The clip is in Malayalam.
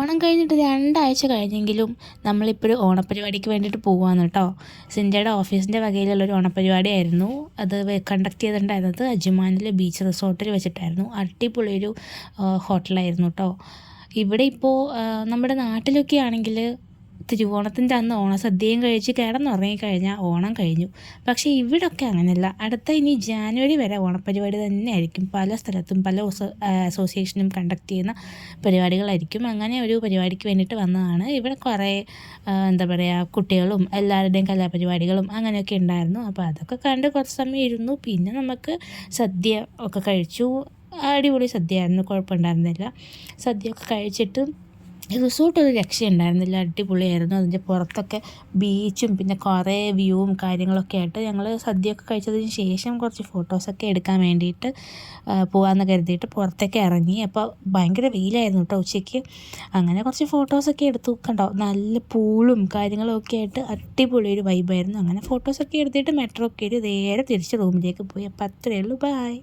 ഓണം കഴിഞ്ഞിട്ട് 2 ആഴ്ച കഴിഞ്ഞെങ്കിലും നമ്മളിപ്പോഴും ഓണപ്പരിപാടിക്ക് വേണ്ടിയിട്ട് പോവാണ് കേട്ടോ. സിൻഡയുടെ ഓഫീസിൻ്റെ വകയിലുള്ളൊരു ഓണപ്പരിപാടിയായിരുന്നു. അത് കണ്ടക്ട് ചെയ്തിട്ടുണ്ടായിരുന്നത് അജ്മാനിലെ ബീച്ച് റിസോർട്ടിൽ വെച്ചിട്ടായിരുന്നു. അടിപൊളിയൊരു ഹോട്ടലായിരുന്നു കേട്ടോ. ഇവിടെ ഇപ്പോൾ നമ്മുടെ നാട്ടിലൊക്കെ ആണെങ്കിൽ തിരുവോണത്തിൻ്റെ അന്ന് ഓണസദ്യയും കഴിച്ച് കിടന്നുറങ്ങിക്കഴിഞ്ഞാൽ ഓണം കഴിഞ്ഞു. പക്ഷേ ഇവിടൊക്കെ അങ്ങനെയല്ല. അടുത്ത ഇനി ജാനുവരി വരെ ഓണപ്പരിപാടി തന്നെയായിരിക്കും. പല സ്ഥലത്തും പല അസോസിയേഷനും കണ്ടക്ട് ചെയ്യുന്ന പരിപാടികളായിരിക്കും. അങ്ങനെ ഒരു പരിപാടിക്ക് വേണ്ടിയിട്ട് വന്നതാണ്. ഇവിടെ കുറേ എന്താ പറയുക, കുട്ടികളും എല്ലാവരുടെയും കലാപരിപാടികളും അങ്ങനെയൊക്കെ ഉണ്ടായിരുന്നു. അപ്പോൾ അതൊക്കെ കണ്ട് കുറച്ച് സമയം ഇരുന്നു. പിന്നെ നമുക്ക് സദ്യ ഒക്കെ കഴിച്ചു. അടിപൊളി സദ്യ ആയിരുന്നു, കുഴപ്പമുണ്ടായിരുന്നില്ല. സദ്യയൊക്കെ കഴിച്ചിട്ട് റിസോർട്ട് ഒരു രക്ഷയുണ്ടായിരുന്നില്ല, അടിപൊളിയായിരുന്നു. അതിൻ്റെ പുറത്തൊക്കെ ബീച്ചും പിന്നെ കുറേ വ്യൂവും കാര്യങ്ങളൊക്കെ ആയിട്ട് ഞങ്ങൾ സദ്യയൊക്കെ കഴിച്ചതിന് ശേഷം കുറച്ച് ഫോട്ടോസൊക്കെ എടുക്കാൻ വേണ്ടിയിട്ട് പോകാമെന്ന് കരുതിയിട്ട് പുറത്തേക്ക് ഇറങ്ങി. അപ്പോൾ ഭയങ്കര വെയിലായിരുന്നു കേട്ടോ ഉച്ചയ്ക്ക്. അങ്ങനെ കുറച്ച് ഫോട്ടോസൊക്കെ എടുത്തു. കണ്ടോ, നല്ല പൂളും കാര്യങ്ങളും ഒക്കെ ആയിട്ട് അടിപൊളി ഒരു വൈബായിരുന്നു. അങ്ങനെ ഫോട്ടോസൊക്കെ എടുത്തിട്ട് മെട്രോ കയറി നേരെ തിരിച്ച് റൂമിലേക്ക് പോയി. അപ്പോൾ അത്രയേ ഉള്ളൂ, ബായ്.